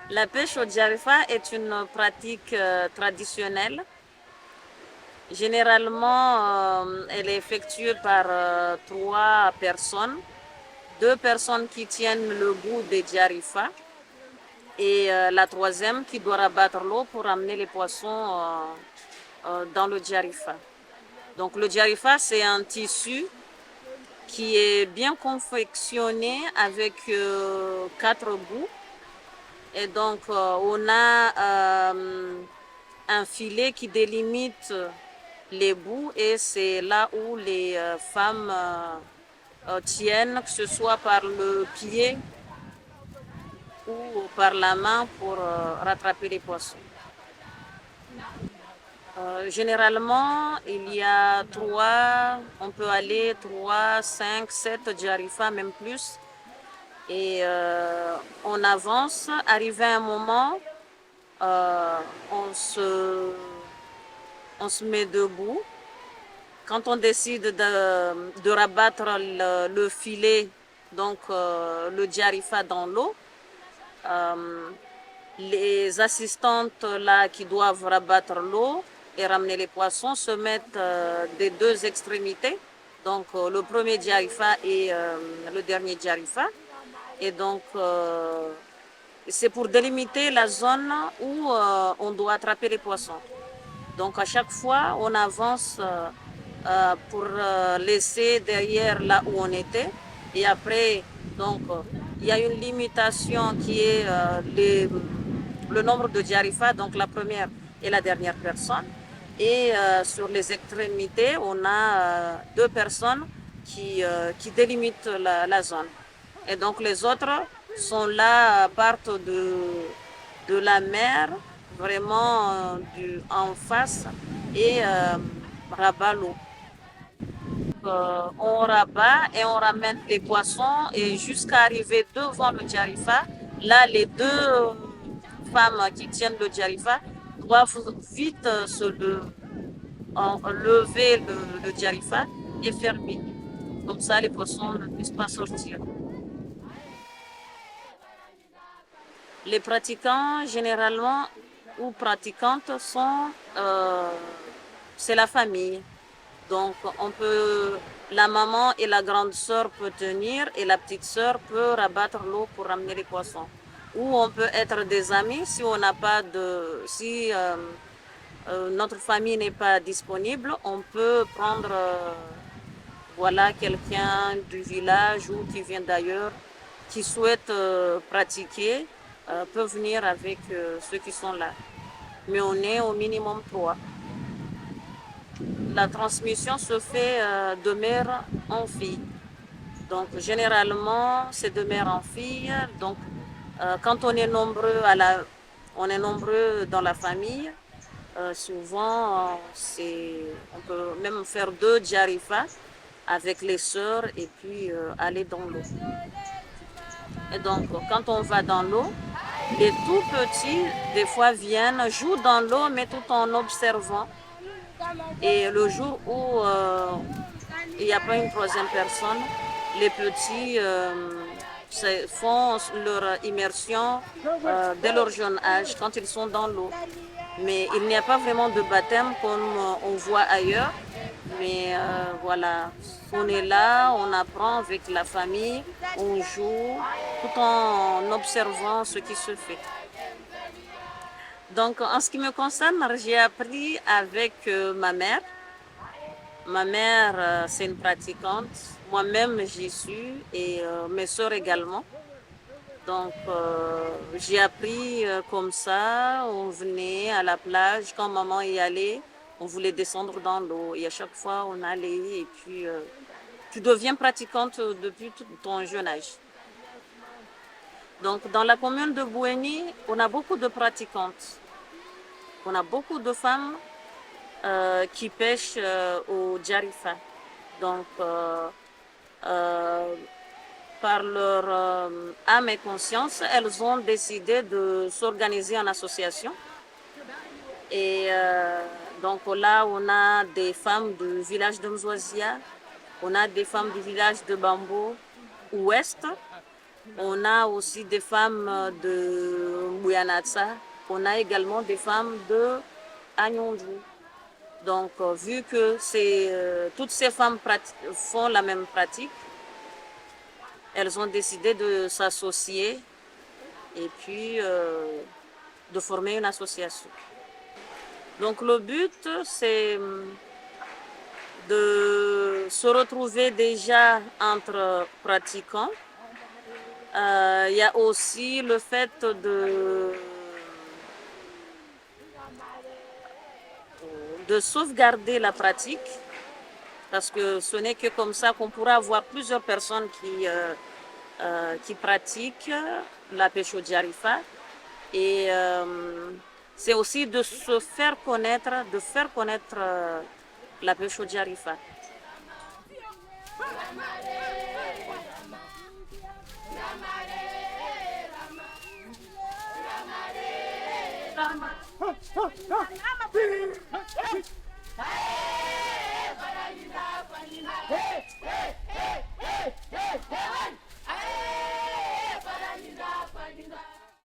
La pêche au Jarifa est une pratique traditionnelle. Généralement, elle est effectuée par trois personnes. Deux personnes qui tiennent le bout des Jarifa et la troisième qui doit rabattre l'eau pour amener les poissons dans le Jarifa. Donc le Jarifa, c'est un tissu qui est bien confectionné avec quatre bouts. Et donc, on a un filet qui délimite les bouts et c'est là où les femmes tiennent, que ce soit par le pied ou par la main pour rattraper les poissons. Généralement, il y a on peut aller 3, 5, 7 Jarifa, même plus. Et on avance, arrivé à un moment, on se met debout. Quand on décide de rabattre le filet, donc le Jarifa dans l'eau, les assistantes là qui doivent rabattre l'eau et ramener les poissons se mettent des deux extrémités, donc le premier Jarifa et le dernier Jarifa. Et donc, c'est pour délimiter la zone où on doit attraper les poissons. Donc, à chaque fois, on avance pour laisser derrière là où on était. Et après, donc, il y a une limitation qui est le nombre de Jarifa, donc la première et la dernière personne. Et sur les extrémités, on a deux personnes qui délimitent la zone. Et donc les autres sont là, partent de la mer, vraiment en face, et rabat l'eau. On rabat et on ramène les poissons et jusqu'à arriver devant le Jarifa, là les deux femmes qui tiennent le Jarifa doivent vite lever le Jarifa et fermer. Comme ça les poissons ne puissent pas sortir. Les pratiquants, généralement, ou pratiquantes, c'est la famille. Donc, la maman et la grande sœur peuvent tenir et la petite sœur peut rabattre l'eau pour ramener les poissons. Ou on peut être des amis si on n'a pas si notre famille n'est pas disponible, on peut prendre quelqu'un du village ou qui vient d'ailleurs, qui souhaite pratiquer, peut venir avec ceux qui sont là. Mais on est au minimum 3. La transmission se fait de mère en fille. Donc généralement, c'est de mère en fille. Donc quand on est nombreux dans la famille, souvent on peut même faire 2 Jarifa avec les sœurs et puis aller dans l'eau. Et donc, quand on va dans l'eau, les tout petits, des fois, viennent, jouent dans l'eau, mais tout en observant. Et le jour où il n'y a pas une troisième personne, les petits font leur immersion dès leur jeune âge, quand ils sont dans l'eau. Mais il n'y a pas vraiment de baptême comme on voit ailleurs. Mais voilà, on est là, on apprend avec la famille, on joue, tout en observant ce qui se fait. Donc, en ce qui me concerne, j'ai appris avec ma mère. Ma mère, c'est une pratiquante. Moi-même, j'y suis et mes soeurs également. Donc, j'ai appris comme ça. On venait à la plage. Quand maman y allait, on voulait descendre dans l'eau. Et à chaque fois, on allait. Et puis, tu deviens pratiquante depuis tout ton jeune âge. Donc, dans la commune de Bouéni, on a beaucoup de pratiquantes. On a beaucoup de femmes qui pêchent au Djarifa. Donc, par leur âme et conscience, elles ont décidé de s'organiser en association. Et donc là, on a des femmes du village de Mzouazia, on a des femmes du village de Bambo Ouest, on a aussi des femmes de Mouyanatsa, on a également des femmes de Agnondjou. Donc, vu que toutes ces femmes font la même pratique, elles ont décidé de s'associer et puis de former une association. Donc, le but, c'est de se retrouver déjà entre pratiquants. Il y a aussi le fait de sauvegarder la pratique, parce que ce n'est que comme ça qu'on pourra avoir plusieurs personnes qui pratiquent la pêche au Djarifa. Et c'est aussi de se faire connaître, de faire connaître la pêche au Djarifa.